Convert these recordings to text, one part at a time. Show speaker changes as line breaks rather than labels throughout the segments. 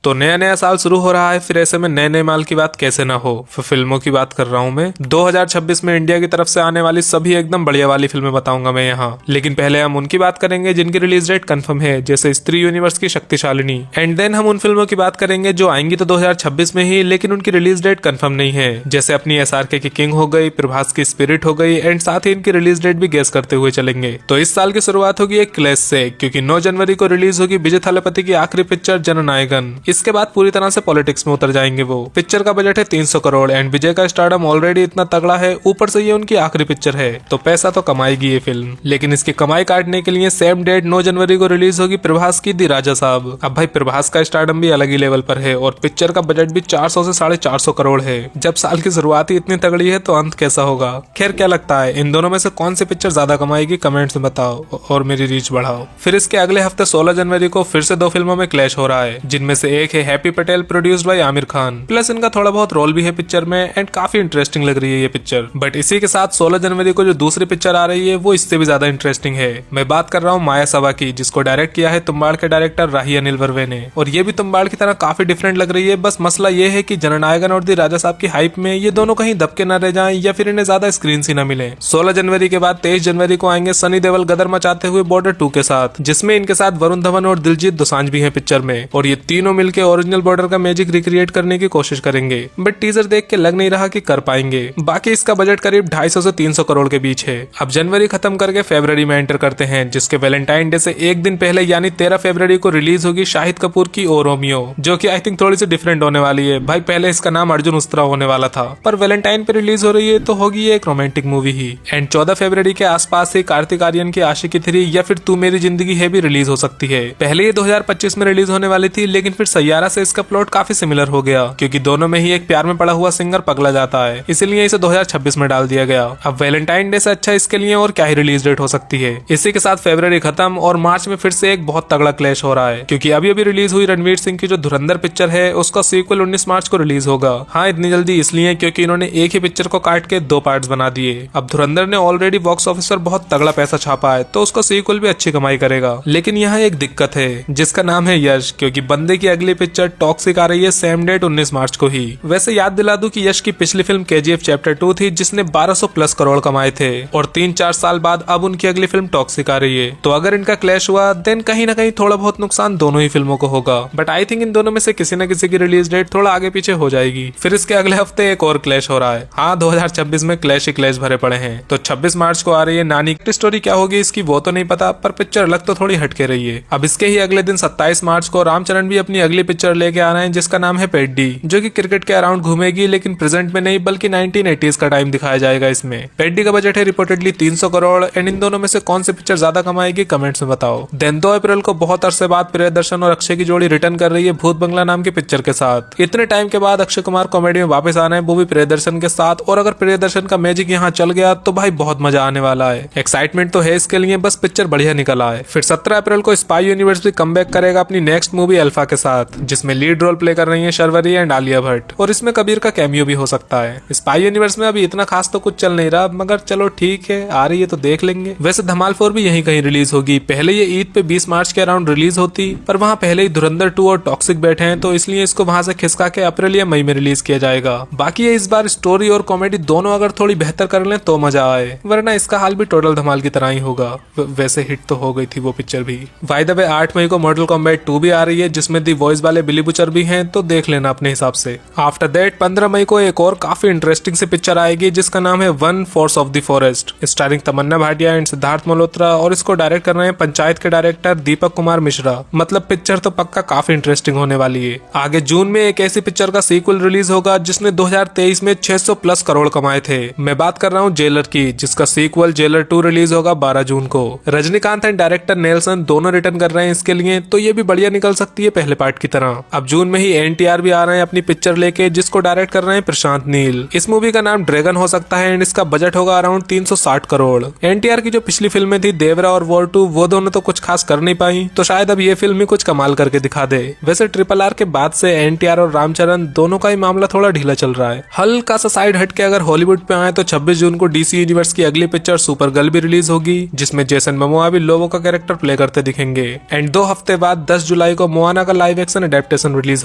तो नया नया साल शुरू हो रहा है, फिर ऐसे में नए नए माल की बात कैसे ना हो। फिल्मों की बात कर रहा हूँ मैं। 2026 में इंडिया की तरफ से आने वाली सभी एकदम बढ़िया वाली फिल्में बताऊंगा मैं यहाँ। लेकिन पहले हम उनकी बात करेंगे जिनकी रिलीज डेट कंफर्म है, जैसे स्त्री यूनिवर्स की शक्तिशालिनी। एंड देन हम उन फिल्मों की बात करेंगे जो आएंगी तो 2026 में ही, लेकिन उनकी रिलीज डेट कंफर्म नहीं है, जैसे अपनी SRK की किंग हो गई, प्रभास की स्पिरिट हो गई, एंड साथ ही इनकी रिलीज डेट भी गेस करते हुए चलेंगे। तो इस साल की शुरुआत होगी एक क्लैश से, क्योंकि 9 जनवरी को रिलीज होगी विजय थालापति की आखिरी पिक्चर जननायकन। इसके बाद पूरी तरह से पॉलिटिक्स में उतर जाएंगे वो। पिक्चर का बजट है 300 करोड़ एंड विजय का स्टारडम ऑलरेडी इतना तगड़ा है, ऊपर से ये उनकी आखिरी पिक्चर है, तो पैसा तो कमाएगी ये फिल्म। लेकिन इसकी कमाई काटने के लिए सेम डेट 9 जनवरी को रिलीज होगी प्रभास की दी राजा साहब। अब भाई प्रभास का स्टारडम भी अलग ही लेवल पर है और पिक्चर का बजट भी 400 से 450 करोड़ है। जब साल की शुरुआत ही इतनी तगड़ी है तो अंत कैसा होगा। खैर क्या लगता है इन दोनों में से कौन सी पिक्चर ज्यादा कमाएगी, कमेंट्स में बताओ और मेरी रीच बढ़ाओ। फिर इसके अगले हफ्ते 16 जनवरी को फिर से 2 फिल्मों में क्लैश हो रहा है, जिनमें से एक है happy Patel produced by Aamir Khan. Plus इनका थोड़ा बहुत रोल भी है पिक्चर में एंड काफी इंटरेस्टिंग लग रही है ये पिक्चर। बट इसी के साथ 16 जनवरी को जो दूसरी पिक्चर आ रही है वो इससे भी ज्यादा इंटरेस्टिंग है। मैं बात कर रहा हूँ माया सभा की, जिसको डायरेक्ट किया है तुम्बाड़ के डायरेक्टर राही अनिल वर्वे ने। और ये भी तुम्बाड़ की तरह काफी डिफरेंट लग रही है। बस मसला ये है कि जननायकन और दी राजा साहब की हाइप में ये दोनों कहीं दबके न रह जाएं या फिर इन्हें ज्यादा स्क्रीन ही न मिले। 16 जनवरी के बाद 23 जनवरी को आएंगे सनी देओल गदर मचाते हुए बॉर्डर 2 के साथ, जिसमें इनके साथ वरुण धवन और दिलजीत दोसांझ भी हैं पिक्चर में। और ये तीनों मिलकर ओरिजिनल बॉर्डर का मैजिक रिक्रिएट करने की कोशिश करेंगे, बट टीजर देख के लग नहीं रहा कि कर पाएंगे। बाकी इसका बजट करीब 250 से 300 करोड़ के बीच है। अब जनवरी खत्म करके फरवरी में एंटर करते हैं, जिसके वैलेंटाइन डे से एक दिन पहले यानी 13 फरवरी को रिलीज होगी शाहिद कपूर की ओ रोमियो, जो कि आई थिंक थोड़ी सी डिफरेंट होने वाली है। भाई पहले इसका नाम अर्जुन उस्तरा होने वाला था, पर वैलेंटाइन पे रिलीज हो रही है तो होगी ये एक रोमांटिक मूवी ही। एंड 14 फरवरी के आसपास से कार्तिक आर्यन की आशिकी 3 या फिर तू मेरी जिंदगी है भी रिलीज हो सकती है। पहले ये 2025 में रिलीज होने वाली थी, लेकिन फिर सैयारा से इसका प्लॉट काफी सिमिलर हो गया, क्योंकि दोनों में ही एक प्यार में पड़ा हुआ सिंगर पगला जाता है, इसलिए इसे 2026 में डाल दिया गया। अब वैलेंटाइन डे से अच्छा इसके लिए और क्या ही रिलीज डेट हो सकती है। इसी के साथ फरवरी खत्म और मार्च में फिर से एक बहुत तगड़ा क्लैश हो रहा है, क्योंकि अभी अभी रिलीज हुई रणवीर सिंह की जो धुरंधर पिक्चर है उसका सीक्वल 19 मार्च को रिलीज होगा। हाँ इतनी जल्दी इसलिए क्योंकि इन्होंने एक ही पिक्चर को काट के 2 पार्ट्स बना दिए। अब धुरंधर ने ऑलरेडी बॉक्स ऑफिस पर बहुत तगड़ा पैसा छापा है, तो उसका सीक्वल भी अच्छी कमाई करेगा। लेकिन यहाँ एक दिक्कत है जिसका नाम है यश, क्योंकि बंदे की अगली पिक्चर टॉक्सिक आ रही है सेम डेट 19 मार्च को ही। वैसे याद दिला दूं कि यश की पिछली फिल्म KGF चैप्टर 2 थी, जिसने 1200 प्लस करोड़ कमाए थे, और 3-4 साल बाद अब उनकी अगली फिल्म टॉक्सिक आ रही है। तो अगर इनका क्लैश हुआ देन कहीं ना कहीं थोड़ा बहुत नुकसान दोनों ही फिल्मों को होगा। बट आई थिंक इन दोनों में से किसी न किसी की रिलीज डेट थोड़ा आगे पीछे हो जाएगी। फिर इसके अगले हफ्ते एक और क्लैश हो रहा है। हाँ 2026 में क्लैश ही क्लैश भरे पड़े हैं। तो 26 मार्च को आ रही है नानी। स्टोरी क्या होगी इसकी वो तो नहीं पता, पर पिक्चर अलग तो थोड़ी हटके रही है। अब इसके ही अगले दिन 27 मार्च को रामचरण भी अपनी अगली पिक्चर लेके आ रहे हैं, जिसका नाम है पेड्डी, जो कि क्रिकेट के अराउंड घूमेगी, लेकिन प्रेजेंट में नहीं बल्कि 1980s का टाइम दिखाया जाएगा इसमें। पेड्डी का बजट है रिपोर्टेडली 300 करोड़ एंड इन दोनों में से कौन सी पिक्चर ज्यादा कमाएगी कमेंट्स में बताओ। देन 2 अप्रैल को बहुत अरसे बाद प्रियदर्शन और अक्षय की जोड़ी रिटर्न कर रही है भूत बंगला नाम की पिक्चर के साथ। इतने टाइम के बाद अक्षय कुमार कॉमेडी में वापस आ रहे हैं, वो भी प्रियदर्शन के साथ। और अगर प्रियदर्शन का मैजिक यहाँ चल गया तो भाई बहुत मजा आने वाला है। एक्साइटमेंट तो है इसके लिए, बस पिक्चर बढ़िया निकल आए। फिर 17 अप्रैल को स्पाई यूनिवर्स भी कमबैक करेगा अपनी नेक्स्ट मूवी अल्फा के साथ, जिसमें लीड रोल प्ले कर रही है शर्वरी एंड आलिया भट्ट, और इसमें कबीर का कैमियो भी हो सकता है। स्पाई यूनिवर्स में अभी इतना खास तो कुछ चल नहीं रहा, मगर चलो ठीक है आ रही है तो देख लेंगे। वैसे धमाल 4 भी यहीं कहीं रिलीज होगी। पहले ये ईद पे 20 मार्च के अराउंड रिलीज होती, पर वहाँ पहले ही धुरंधर 2 और टॉक्सिक बैठे हैं, तो इसलिए इसको वहां से खिसका के अप्रैल या मई में रिलीज किया जाएगा। बाकी ये इस बार स्टोरी और कॉमेडी दोनों अगर थोड़ी बेहतर कर लें तो मजा आए, वरना इसका हाल भी टोटल धमाल की तरह ही होगा। वैसे हिट तो हो गई थी वो पिक्चर भी। बाय द वे 8 मई को मॉर्टल कॉम्बैट 2 भी आ रही है, जिसमें दी वॉइस वाले बिली बुचर भी हैं, तो देख लेना अपने हिसाब से। आफ्टर दैट 15 मई को एक और काफी इंटरेस्टिंग से पिक्चर आएगी, जिसका नाम है one force of the forest, starring Tamannaah Bhatia and Siddharth Malhotra, और इसको डायरेक्ट कर रहे हैं पंचायत के डायरेक्टर दीपक कुमार मिश्रा। मतलब पिक्चर तो पक्का काफी इंटरेस्टिंग होने वाली है। आगे जून में एक ऐसी पिक्चर का सीक्वल रिलीज होगा जिसने 2023 में 600 प्लस करोड़ कमाए थे। मैं बात कर रहा हूँ जेलर की, जिसका सीक्वल जेलर 2 रिलीज होगा 12 जून को। रजनीकांत एंड डायरेक्टर नेल्सन दोनों रिटर्न कर रहे हैं इसके लिए, तो ये भी बढ़िया निकल सकती है पहले पार्ट की तरह। अब जून में ही NTR भी आ रहे हैं अपनी पिक्चर लेके, जिसको डायरेक्ट कर रहे हैं प्रशांत नील। इस मूवी का नाम ड्रैगन हो सकता है एंड इसका बजट होगा अराउंड 360 करोड़। NTR की जो पिछली फिल्में थी देवरा और वॉर 2, वो दोनों तो कुछ खास कर नहीं पाई, तो शायद अब ये फिल्म ही कुछ कमाल करके दिखा दे। वैसे RRR के बाद से NTR और रामचरण दोनों का ही मामला थोड़ा ढीला चल रहा है। हल्का सा साइड हट के अगर हॉलीवुड पे आए तो 26 जून को DC यूनिवर्स की अगली पिक्चर सुपर गर्ल भी रिलीज होगी, जिसमें जेसन मोमोआ भी लोबो का कैरेक्टर प्ले करते दिखेंगे। एंड 2 हफ्ते बाद 10 जुलाई को मोआना का लाइव एक्शन एडेप्टेशन रिलीज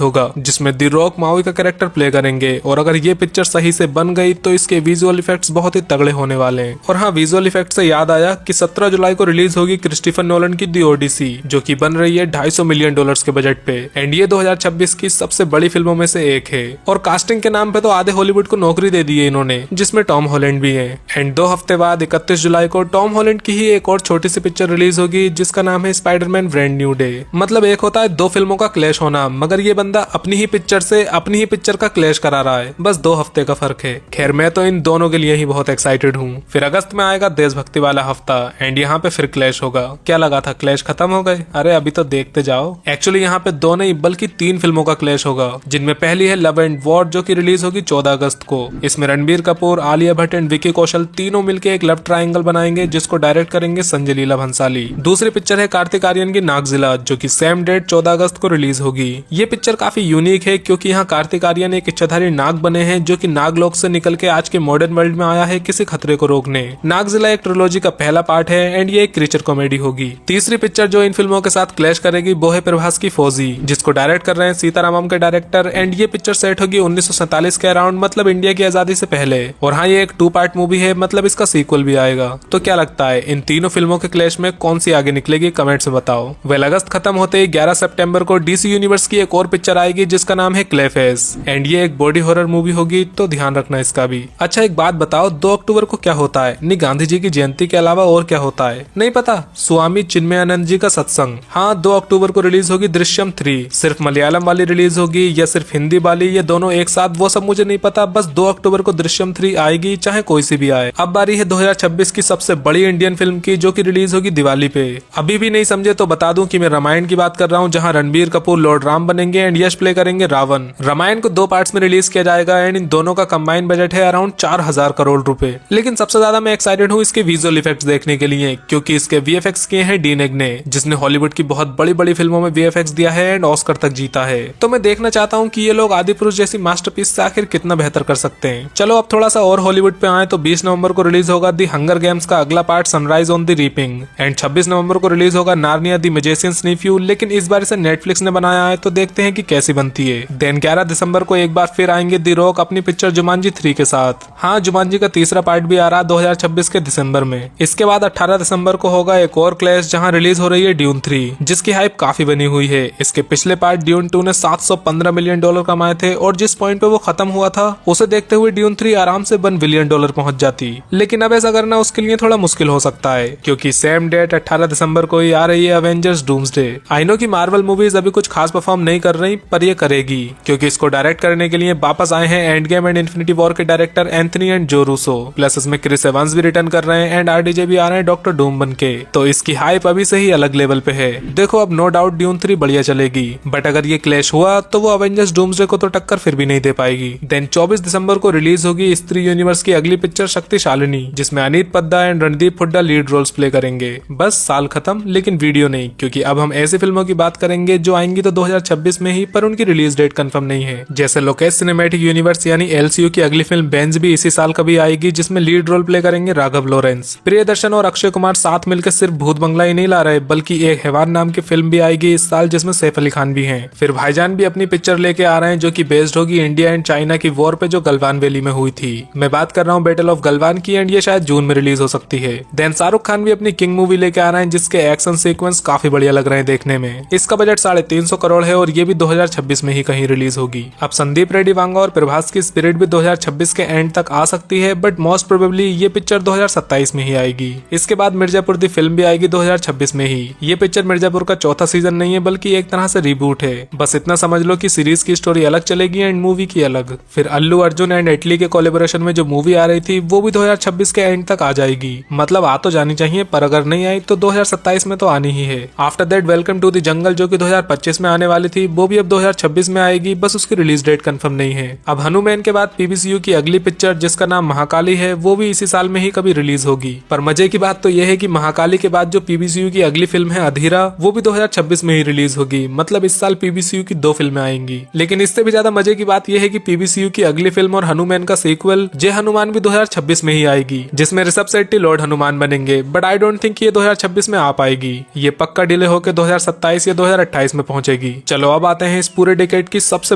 होगा जिसमें द रॉक मावी का कैरेक्टर प्ले करेंगे। और अगर ये पिक्चर सही से बन गई तो इसके विजुअल इफेक्ट्स बहुत ही तगड़े होने वाले हैं। और हाँ, विजुअल इफेक्ट से याद आया कि 17 जुलाई को रिलीज होगी क्रिस्टोफर नोलन की दी ओडिसी, जो कि बन रही है $250 मिलियन के बजट पे। एंड ये 2026 की सबसे बड़ी फिल्मों में से एक है। और कास्टिंग के नाम पे तो आधे हॉलीवुड को नौकरी दे दी है इन्होंने, जिसमें टॉम हॉलैंड भी है। एंड 2 हफ्ते बाद 31 जुलाई को टॉम हॉलैंड की ही एक और छोटी सी पिक्चर रिलीज होगी जिसका नाम है स्पाइडरमैन ब्रांड न्यू डे। मतलब एक होता है 2 फिल्मों का क्लैश होना, मगर ये बंदा अपनी ही पिक्चर से अपनी ही पिक्चर का क्लैश करा रहा है। बस 2 हफ्ते का फर्क है। खैर, मैं तो इन दोनों के लिए ही बहुत एक्साइटेड हूँ। फिर अगस्त में आएगा देशभक्ति वाला हफ्ता एंड यहाँ पे फिर क्लैश होगा। क्या लगा था क्लैश खत्म हो गए? अरे अभी तो देखते जाओ। एक्चुअली यहाँ पे 2 नहीं बल्कि 3 फिल्मों का क्लैश होगा, जिनमें पहली है लव एंड वॉर, जो की रिलीज होगी 14 अगस्त को। इसमें रणबीर कपूर, आलिया भट्ट एंड विकी कौशल तीनों मिलकर एक लव ट्रायंगल बनाएंगे जिसको डायरेक्ट करेंगे संजय लीला भंसाली। दूसरी पिक्चर है कार्तिक आर्यन की नागजिला, जो की सेम डेट 14 अगस्त को रिलीज होगी। ये पिक्चर काफी यूनिक है क्योंकि यहाँ कार्तिक आर्यन एक इच्छाधारी नाग बने हैं जो कि नागलोक से निकल के आज के मॉडर्न वर्ल्ड में आया है किसी खतरे को रोकने। नागजिला एक ट्रिलॉजी का पहला पार्ट है एंड ये एक क्रीचर कॉमेडी होगी। तीसरी पिक्चर जो इन फिल्मों के साथ क्लैश करेगी वो है प्रभास की फौजी, जिसको डायरेक्ट कर रहे हैं सीतारामम के डायरेक्टर। एंड ये पिक्चर सेट होगी 1947 के अराउंड, मतलब इंडिया की आजादी से पहले। और हाँ, ये एक 2 पार्ट मूवी है, मतलब इसका सीक्वल भी आएगा। तो क्या लगता है इन तीनों फिल्मों के क्लैश में कौन सी आगे निकलेगी? कमेंट से बताओ। वेल, अगस्त खत्म होते ही 11 सितंबर को डीसी यूनिवर्स की एक और पिक्चर आएगी जिसका नाम है क्लेफेस एंड ये एक बॉडी हॉरर मूवी होगी, तो ध्यान रखना इसका भी। अच्छा, एक बात बताओ, 2 अक्टूबर को क्या होता है? नहीं, गांधी जी की जयंती के अलावा और क्या होता है? नहीं पता? स्वामी चिन्मयानंद जी का सत्संग। हाँ, 2 अक्टूबर को रिलीज होगी दृश्यम 3। सिर्फ मलयालम वाली रिलीज होगी या सिर्फ हिंदी वाली, ये दोनों एक साथ, वो सब मुझे नहीं पता। बस 2 अक्टूबर को दृश्यम 3 आएगी, चाहे कोई सी भी आए। अब बारी है 2026 की सबसे बड़ी इंडियन फिल्म की, जो की रिलीज होगी दिवाली पे। अभी भी नहीं समझे तो बता दूं कि मैं रामायण की बात कर रहा हूँ, जहाँ रणबीर कपूर लॉर्ड राम बनेंगे एंड यश प्ले करेंगे रावण। रामायण को 2 पार्ट्स में रिलीज किया जाएगा एंड इन दोनों का कंबाइंड बजट है अराउंड 4000 करोड़ रुपए। लेकिन सबसे ज्यादा मैं एक्साइटेड हूँ इसके विजुअल इफेक्ट्स देखने के लिए, क्योंकि इसके वीएफएक्स किए हैं डीनेग ने, जिसने हॉलीवुड की बहुत बड़ी बड़ी फिल्मों में वीएफएक्स दिया है एंड ऑस्कर तक जीता है। तो मैं देखना चाहता हूँ कि ये लोग आदिपुरुष जैसी मास्टरपीस से आखिर कितना बेहतर कर सकते हैं। चलो अब थोड़ा सा और हॉलीवुड पे आए तो 20 नवंबर को रिलीज होगा दी हंगर गेम्स का अगला part sunrise on the reaping and 26 नवंबर को रिलीज होगा नार्निया दी मैजिशियंस नेफ्यू। लेकिन इस बार इसे नेटफ्लिक्स ने बनाया है, तो देखते हैं कि कैसी बनती है। देन 11 दिसंबर को एक बार फिर आएंगे दी रॉक अपनी पिक्चर जुमांजी 3 के साथ। हाँ, जुमांजी का तीसरा पार्ट भी आ रहा 2026 के दिसंबर में। इसके बाद 18 दिसंबर को होगा एक और क्लैश, जहां रिलीज हो रही है ड्यून 3, जिसकी हाइप काफी बनी हुई है। इसके पिछले पार्ट ड्यून 2 ने $715 मिलियन कमाए थे और जिस पॉइंट पे वो खत्म हुआ था उसे देखते हुए ड्यून 3 आराम से $1 बिलियन पहुंच जाती। लेकिन अब ऐसा करना उसके लिए थोड़ा मुश्किल हो सकता है, क्योंकि सेम डेट 18 दिसंबर को ही आ रही है अवेंजर्स डूम्सडे। आई नो कि मार्वल मूवीज अभी कुछ खास परफॉर्म नहीं कर रही, पर ये करेगी, क्योंकि इसको डायरेक्ट करने के लिए वापस आए हैं end game and infinity war के डायरेक्टर एंथनी एंड जो रूसो। प्लस इसमें क्रिस एवंस भी रिटर्न कर रहे हैं एंड आरडीजे भी आ रहे हैं डॉक्टर डूम बन के। तो इसकी हाइप अभी से ही अलग लेवल पे है। देखो, अब नो डाउट ड्यून 3 बढ़िया चलेगी, बट अगर ये क्लैश हुआ तो वो अवेंजर्स डूम्सडे को तो टक्कर फिर भी नहीं दे पाएगी। देन 24 दिसंबर को रिलीज होगी स्त्री यूनिवर्स की अगली पिक्चर शक्तिशालिनी, जिसमें Aneet Padda and Randeep Hooda lead roles play करेंगे। बस साल खत्म, लेकिन वीडियो नहीं, क्योंकि अब हम ऐसी फिल्मों की बात करेंगे जो आएंगी तो 2026 में ही, पर उनकी रिलीज डेट कंफर्म नहीं है। जैसे लोकेश सिनेमैटिक यूनिवर्स यानी एलसीयू की अगली फिल्म बेंज भी इसी साल कभी आएगी, जिसमें लीड रोल प्ले करेंगे राघव लॉरेंस। प्रियदर्शन और अक्षय कुमार साथ मिलकर सिर्फ भूत बंगला ही नहीं ला रहे, बल्कि एक हैवान नाम की फिल्म भी आएगी इस साल, जिसमें सैफ अली खान भी हैं। फिर भाईजान भी अपनी पिक्चर लेके आ रहे हैं, जो कि बेस्ड होगी इंडिया एंड चाइना की वॉर पे जो गलवान वैली में हुई थी। मैं बात कर रहा हूँ बैटल ऑफ गलवान की, एंड ये शायद जून में रिलीज हो सकती है। देन शाहरुख खान भी अपनी किंग मूवी लेके आ रहे हैं, जिसके एक्शन सीक्वेंस काफी बढ़िया लग रहे हैं देखने में। इसका बजट 350 करोड़ है और ये भी 2026 में ही कहीं रिलीज होगी। अब संदीप रेड्डी वांगा और प्रभास की स्पिरिट भी 2026 के एंड तक आ सकती है, बट मोस्ट प्रोबेबली ये पिक्चर 2027 में ही आएगी। इसके बाद मिर्जापुर दी फिल्म भी आएगी 2026 में ही। ये पिक्चर मिर्जापुर का चौथा सीजन नहीं है, बल्कि एक तरह से रिबूट है। बस इतना समझ लो कि सीरीज की स्टोरी अलग चलेगी एंड मूवी की अलग। फिर अल्लू अर्जुन एंड एटली के कोलैबोरेशन में जो मूवी आ रही थी वो भी 2026 के एंड तक आ जाएगी। मतलब आ तो जानी चाहिए, पर अगर नहीं आई तो 2027 में तो आनी ही है। After that welcome to the jungle, जो कि 2025 में आने वाली थी, वो भी अब 2026 में आएगी, बस उसकी रिलीज डेट कंफर्म नहीं है। अब हनुमान के बाद पीबीसीयू की अगली पिक्चर, जिसका नाम महाकाली है, वो भी इसी साल में ही कभी रिलीज होगी। पर मजे की बात तो यह है कि महाकाली के बाद जो पीबीसीयू की अगली फिल्म है अधीरा, वो भी 2026 में ही रिलीज होगी। मतलब इस साल पीबीसीयू की 2 फिल्में आएंगी। लेकिन इससे भी ज्यादा मजे की बात यह है कि पीबीसीयू की अगली फिल्म और हनुमान का सीक्वल जय हनुमान भी 2026 में ही आएगी, जिसमें ऋषभ शेट्टी लॉर्ड हनुमान बनेंगे। बट आई डोंट थिंक ये 2026 में आ पाएगी। ये पक्का डिले होकर 2027 या 2028 में पहुंचेगी। जाएगी। चलो अब आते हैं इस पूरे डिकेड की सबसे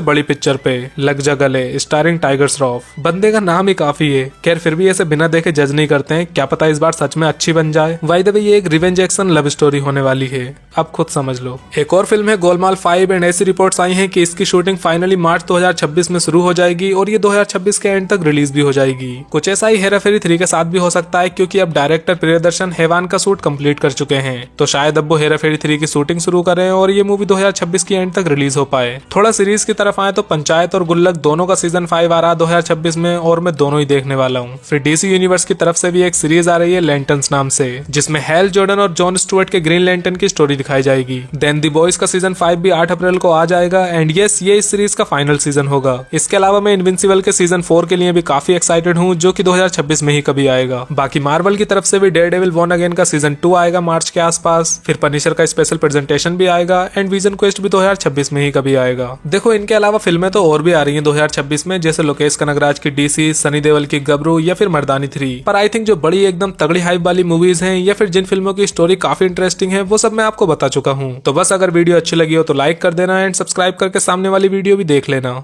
बड़ी पिक्चर पे, लग जा गले, स्टारिंग टाइगर श्रॉफ। बंदे का नाम ही काफी है, खैर फिर भी ऐसे बिना देखे जज नहीं करते हैं, क्या पता इस बार सच में अच्छी बन जाए। बाय द वे ये एक रिवेंज एक्शन लव स्टोरी होने वाली है, अब खुद समझ लो। एक और फिल्म है गोलमाल 5 एंड ऐसी रिपोर्ट्स आई हैं कि इसकी शूटिंग फाइनली मार्च 2026 में शुरू हो जाएगी और ये 2026 के एंड तक रिलीज भी हो जाएगी। कुछ ऐसा ही हेरा फेरी 3 के साथ भी हो सकता है, क्योंकि अब डायरेक्टर प्रियदर्शन हैवान का शूट कंप्लीट कर चुके हैं, तो शायद अब वो हेरा फेरी 3 की शूटिंग शुरू करें और ये मूवी 2026 की एंड तक रिलीज हो पाए। थोड़ा सीरीज की तरफ आए तो पंचायत और गुल्लक दोनों का सीजन 5 आ रहा 2026 में और मैं दोनों ही देखने वाला हूँ। फिर डीसी यूनिवर्स की तरफ से भी एक सीरीज आ रही है लैंटर्न्स नाम से, जिसमें हैल जॉर्डन और जॉन स्टुअर्ट के ग्रीन लैंटर्न की स्टोरी दिखाई जाएगी। देन द बॉयज का सीजन 5 भी 8 अप्रैल को आ जाएगा एंड यस ये इस सीरीज का फाइनल सीजन होगा। इसके अलावा मैं इनविंसिबल के सीजन 4 के लिए भी काफी एक्साइटेड हूँ, जो कि 2026 में ही कभी आएगा। बाकी मार्वल की तरफ से भी डेयरडेविल बॉर्न अगेन का सीजन 2 आएगा मार्च के आसपास, फिर पनिशर का स्पेशल प्रेजेंटेशन भी आएगा एंड विजन क्वेस्ट भी 2026 में ही कभी आएगा। देखो इनके अलावा फिल्में तो और भी आ रही हैं 2026 में, जैसे लोकेश कनगराज की डीसी, सनी देओल की गबरू या फिर मर्दानी 3। पर आई थिंक जो बड़ी एकदम तगड़ी हाइप वाली मूवीज हैं या फिर जिन फिल्मों की स्टोरी काफी इंटरेस्टिंग है वो सब मैं आपको बता चुका हूँ। तो बस अगर वीडियो अच्छी लगी हो तो लाइक कर देना एंड सब्सक्राइब करके सामने वाली वीडियो भी देख लेना।